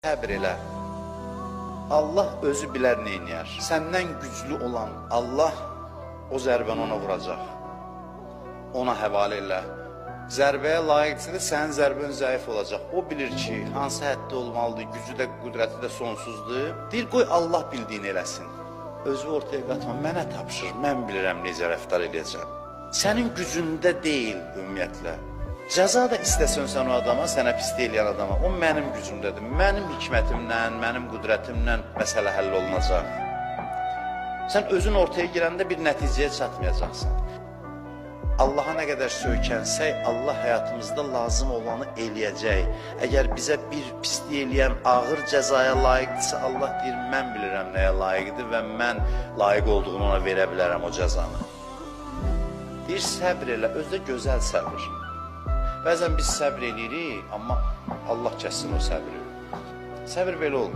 Səbr elə. Allah özü bilər neyniyər. Səndən güclü olan Allah o zərbəni ona vuracaq. Ona həvalə elə. Zərbəyə layiqdirsə də sənin zərbən zəif olacaq. O bilir ki, hansı həddə olmalıdır, gücü də, qüdrəti də sonsuzdur. Deyir, qoy Allah bildiyini eləsin. Özü ortaya qatma, mənə tapşır, mən bilirəm necə rəftar edəcəm. Sənin gücündə deyil ümumiyyətlə. Cəza da istəsən sən o adama, sənə pislik eləyən adama, o mənim gücümdədir. Mənim hikmətimlə, mənim qüdrətimlə məsələ həll olunacaq. Sən özün ortaya girəndə bir nəticəyə çatmayacaqsan. Allaha nə qədər söykənsək, Allah həyatımızda lazım olanı eləyəcək. Əgər bizə bir pislik eləyən ağır cəzaya layiqdirsə, Allah deyir, mən bilirəm nəyə layiqdir və mən layiq olduğunu ona verə bilərəm o cəzanı. Deyir, səbr elə, özdə gözəl səbr. Bəzən biz səbr eləyirik, amma Allah kəssin o səbri. Səbr belə olmur.